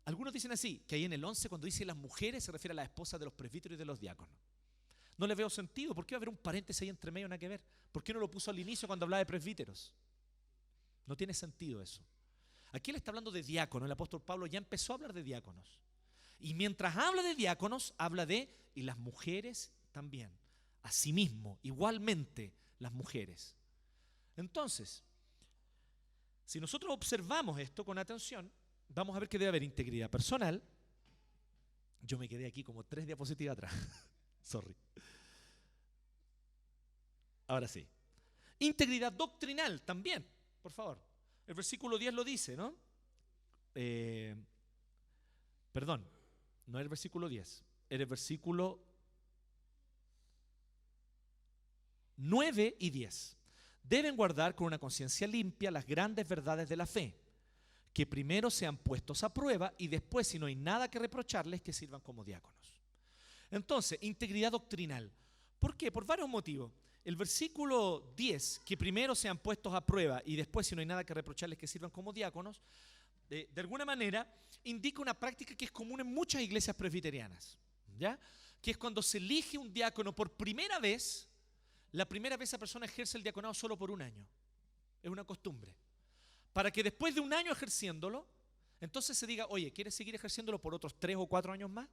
Algunos dicen así, que ahí en el 11 cuando dice las mujeres se refiere a las esposas de los presbíteros y de los diáconos. No le veo sentido. ¿Por qué va a haber un paréntesis ahí entre medio? Nada que ver. ¿Por qué no lo puso al inicio cuando hablaba de presbíteros? No tiene sentido eso. Aquí él está hablando de diáconos. El apóstol Pablo ya empezó a hablar de diáconos. Y mientras habla de diáconos, habla de, y las mujeres también. Asimismo, igualmente las mujeres. Entonces, si nosotros observamos esto con atención, vamos a ver que debe haber integridad personal. Yo me quedé aquí como 3 diapositivas atrás. Sorry. Ahora sí. Integridad doctrinal también, por favor. El versículo 10 lo dice, ¿no? Perdón, no es el versículo 10, es el versículo 9 y 10. Deben guardar con una conciencia limpia las grandes verdades de la fe, que primero sean puestos a prueba y después, si no hay nada que reprocharles, que sirvan como diáconos. Entonces, integridad doctrinal. ¿Por qué? Por varios motivos. El versículo 10, que primero sean puestos a prueba y después, si no hay nada que reprocharles, que sirvan como diáconos, de alguna manera indica una práctica que es común en muchas iglesias presbiterianas, ¿ya? Que es cuando se elige un diácono por primera vez, la primera vez esa persona ejerce el diaconado solo por un año. Es una costumbre. Para que después de un año ejerciéndolo, entonces se diga, oye, ¿quieres seguir ejerciéndolo por otros 3 o 4 años más?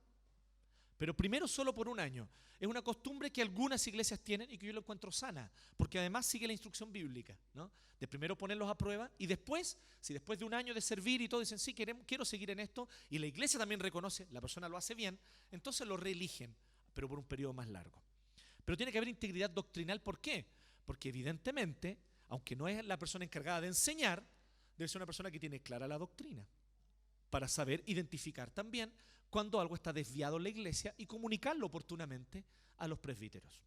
Pero primero solo por un año. Es una costumbre que algunas iglesias tienen y que yo lo encuentro sana, porque además sigue la instrucción bíblica, ¿no? De primero ponerlos a prueba y después, si después de un año de servir y todo dicen, sí, quiero seguir en esto, y la iglesia también reconoce, la persona lo hace bien, entonces lo reeligen, pero por un periodo más largo. Pero tiene que haber integridad doctrinal. ¿Por qué? Porque evidentemente, aunque no es la persona encargada de enseñar, debe ser una persona que tiene clara la doctrina para saber identificar también cuando algo está desviado en la iglesia y comunicarlo oportunamente a los presbíteros.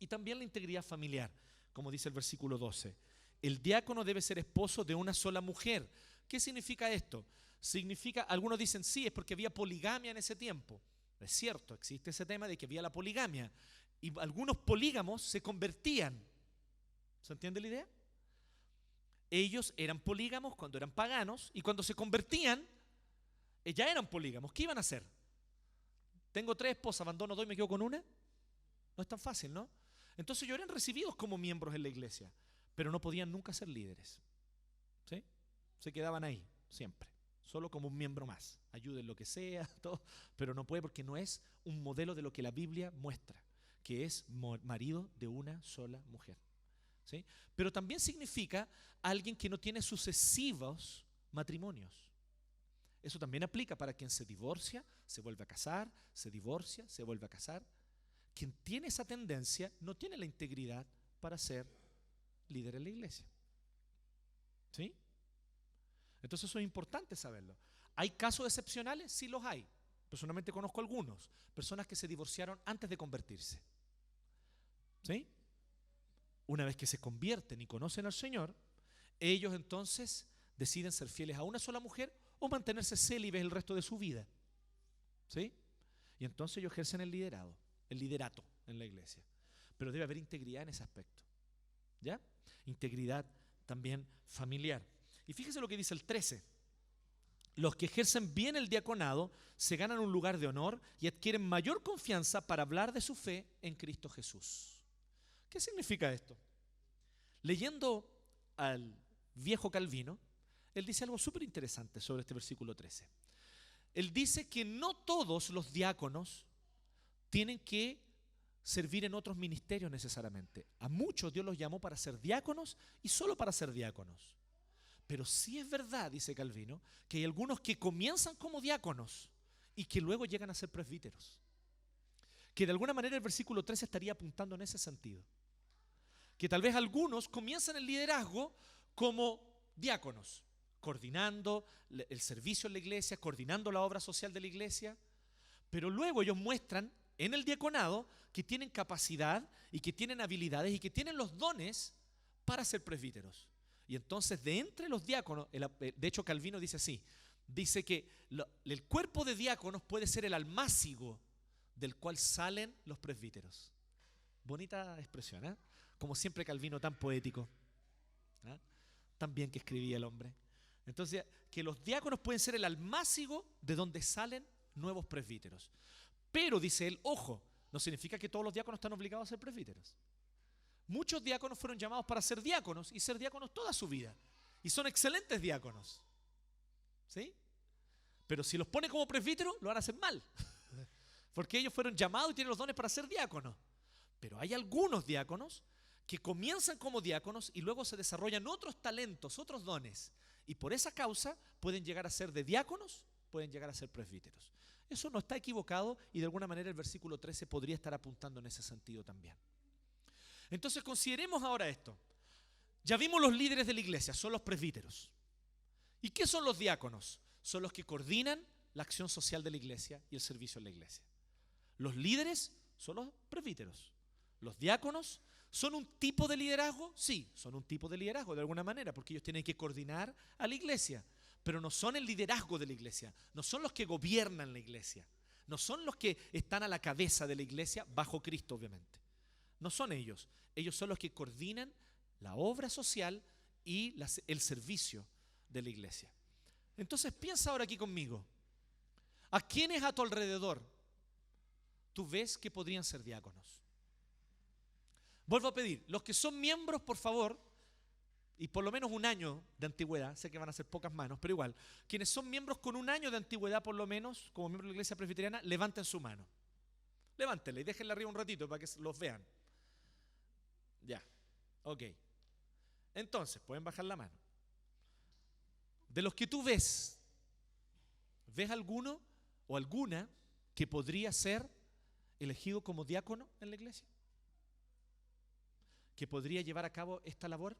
Y también la integridad familiar, como dice el versículo 12. El diácono debe ser esposo de una sola mujer. ¿Qué significa esto? Significa, algunos dicen sí, es porque había poligamia en ese tiempo. Es cierto, existe ese tema de que había la poligamia. Y algunos polígamos se convertían. ¿Se entiende la idea? Ellos eran polígamos cuando eran paganos y cuando se convertían, ya eran polígamos. ¿Qué iban a hacer? Tengo 3 esposas, abandono 2 y me quedo con una. No es tan fácil, ¿no? Entonces ellos eran recibidos como miembros en la iglesia, pero no podían nunca ser líderes. ¿Sí? Se quedaban ahí, siempre. Solo como un miembro más. Ayuden lo que sea, todo, pero no puede porque no es un modelo de lo que la Biblia muestra, que es marido de una sola mujer. ¿Sí? Pero también significa alguien que no tiene sucesivos matrimonios. Eso también aplica para quien se divorcia, se vuelve a casar, se divorcia, se vuelve a casar. Quien tiene esa tendencia no tiene la integridad para ser líder en la iglesia. ¿Sí? Entonces eso es importante saberlo. ¿Hay casos excepcionales? Sí los hay. Personalmente conozco algunos. Personas que se divorciaron antes de convertirse. ¿Sí? Una vez que se convierten y conocen al Señor, ellos entonces deciden ser fieles a una sola mujer o mantenerse célibes el resto de su vida. ¿Sí? Y entonces ellos ejercen el liderato en la iglesia. Pero debe haber integridad en ese aspecto. ¿Ya? Integridad también familiar. Y fíjese lo que dice el 13. Los que ejercen bien el diaconado se ganan un lugar de honor y adquieren mayor confianza para hablar de su fe en Cristo Jesús. ¿Qué significa esto? Leyendo al viejo Calvino, él dice algo súper interesante sobre este versículo 13. Él dice que no todos los diáconos tienen que servir en otros ministerios necesariamente. A muchos Dios los llamó para ser diáconos y solo para ser diáconos. Pero sí es verdad, dice Calvino, que hay algunos que comienzan como diáconos y que luego llegan a ser presbíteros. Que de alguna manera el versículo 13 estaría apuntando en ese sentido. Que tal vez algunos comienzan el liderazgo como diáconos, coordinando el servicio en la iglesia, coordinando la obra social de la iglesia, pero luego ellos muestran en el diaconado que tienen capacidad y que tienen habilidades y que tienen los dones para ser presbíteros. Y entonces de entre los diáconos, de hecho Calvino dice así, dice que el cuerpo de diáconos puede ser el almácigo del cual salen los presbíteros. Bonita expresión, ¿eh? Como siempre Calvino tan poético, ¿eh? Tan bien que escribía el hombre. Entonces, que los diáconos pueden ser el almácigo de donde salen nuevos presbíteros. Pero, dice él, ojo, no significa que todos los diáconos están obligados a ser presbíteros. Muchos diáconos fueron llamados para ser diáconos y ser diáconos toda su vida. Y son excelentes diáconos. ¿Sí? Pero si los pone como presbíteros, lo van a hacer mal. Porque ellos fueron llamados y tienen los dones para ser diáconos. Pero hay algunos diáconos que comienzan como diáconos y luego se desarrollan otros talentos, otros dones. Y por esa causa pueden llegar a ser de diáconos, pueden llegar a ser presbíteros. Eso no está equivocado y de alguna manera el versículo 13 podría estar apuntando en ese sentido también. Entonces consideremos ahora esto. Ya vimos los líderes de la iglesia, son los presbíteros. ¿Y qué son los diáconos? Son los que coordinan la acción social de la iglesia y el servicio en la iglesia. Los líderes son los presbíteros. Los diáconos son un tipo de liderazgo, sí, son un tipo de liderazgo de alguna manera, porque ellos tienen que coordinar a la iglesia, pero no son el liderazgo de la iglesia, no son los que gobiernan la iglesia, no son los que están a la cabeza de la iglesia bajo Cristo, obviamente. No son ellos, ellos son los que coordinan la obra social y el servicio de la iglesia. Entonces piensa ahora aquí conmigo, ¿a quiénes a tu alrededor tú ves que podrían ser diáconos? Vuelvo a pedir, los que son miembros, por favor, y por lo menos un año de antigüedad, sé que van a ser pocas manos, pero igual, quienes son miembros con un año de antigüedad por lo menos, como miembros de la iglesia presbiteriana, levanten su mano. Levántenla y déjenla arriba un ratito para que los vean. Ya, ok. Entonces, pueden bajar la mano. De los que tú ves, ¿ves alguno o alguna que podría ser elegido como diácono en la iglesia que podría llevar a cabo esta labor?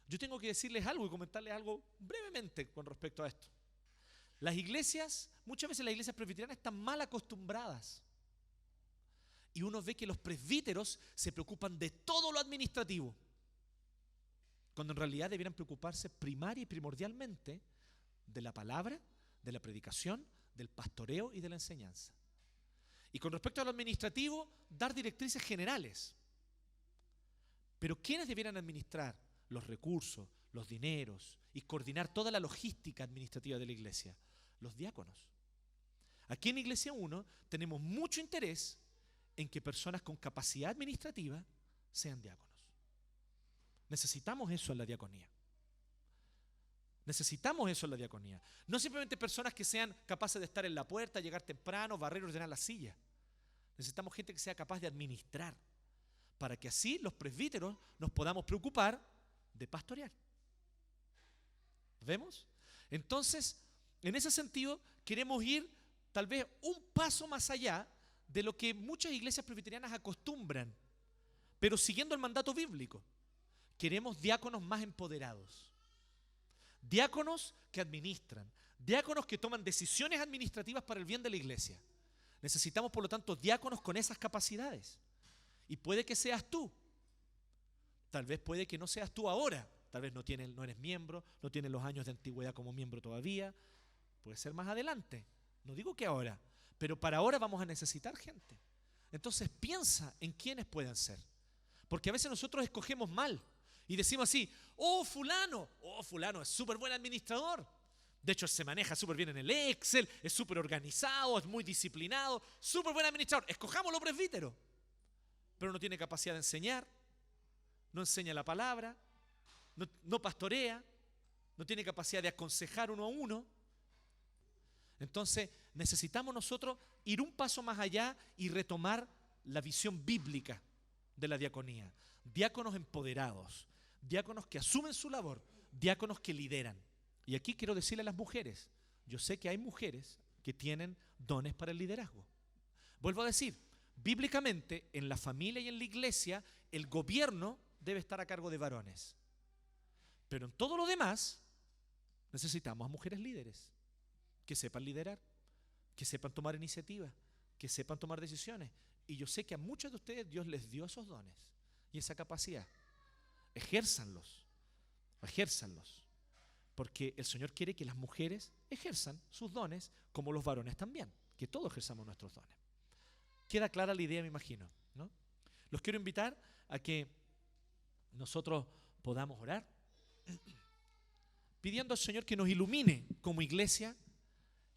Yo tengo que decirles algo y comentarles algo brevemente con respecto a esto. Las iglesias, muchas veces las iglesias presbiterianas están mal acostumbradas. Y uno ve que los presbíteros se preocupan de todo lo administrativo, cuando en realidad debieran preocuparse primaria y primordialmente de la palabra, de la predicación, del pastoreo y de la enseñanza. Y con respecto a lo administrativo, dar directrices generales. Pero ¿quiénes debieran administrar los recursos, los dineros y coordinar toda la logística administrativa de la iglesia? Los diáconos. Aquí en Iglesia 1 tenemos mucho interés en que personas con capacidad administrativa sean diáconos. Necesitamos eso en la diaconía. Necesitamos eso en la diaconía. No simplemente personas que sean capaces de estar en la puerta, llegar temprano, barrer, ordenar la silla. Necesitamos gente que sea capaz de administrar, para que así los presbíteros nos podamos preocupar de pastorear. ¿Vemos? Entonces, en ese sentido, queremos ir tal vez un paso más allá de lo que muchas iglesias presbiterianas acostumbran, pero siguiendo el mandato bíblico. Queremos diáconos más empoderados, diáconos que administran, diáconos que toman decisiones administrativas para el bien de la iglesia. Necesitamos, por lo tanto, diáconos con esas capacidades. Y puede que seas tú. Tal vez puede que no seas tú ahora. Tal vez no eres miembro, no tienes los años de antigüedad como miembro todavía. Puede ser más adelante. No digo que ahora, pero para ahora vamos a necesitar gente. Entonces piensa en quiénes pueden ser. Porque a veces nosotros escogemos mal y decimos así: oh fulano es súper buen administrador. De hecho, se maneja súper bien en el Excel, es súper organizado, es muy disciplinado, súper buen administrador. Escojámoslo presbítero. Pero no tiene capacidad de enseñar, no enseña la palabra, no pastorea, no tiene capacidad de aconsejar uno a uno. Entonces necesitamos nosotros ir un paso más allá y retomar la visión bíblica de la diaconía. Diáconos empoderados, diáconos que asumen su labor, diáconos que lideran. Y aquí quiero decirle a las mujeres, yo sé que hay mujeres que tienen dones para el liderazgo. Vuelvo a decir, bíblicamente en la familia y en la iglesia el gobierno debe estar a cargo de varones. Pero en todo lo demás necesitamos a mujeres líderes que sepan liderar, que sepan tomar iniciativa, que sepan tomar decisiones. Y yo sé que a muchos de ustedes Dios les dio esos dones y esa capacidad. Ejérzanlos, porque el Señor quiere que las mujeres ejerzan sus dones como los varones también, que todos ejerzamos nuestros dones. Queda clara la idea, me imagino, ¿no? Los quiero invitar a que nosotros podamos orar pidiendo al Señor que nos ilumine como iglesia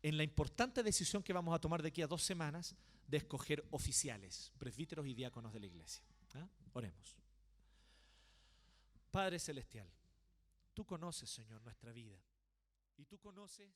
en la importante decisión que vamos a tomar de aquí a 2 semanas de escoger oficiales, presbíteros y diáconos de la iglesia. ¿Ah? Oremos. Padre Celestial, tú conoces, Señor, nuestra vida y tú conoces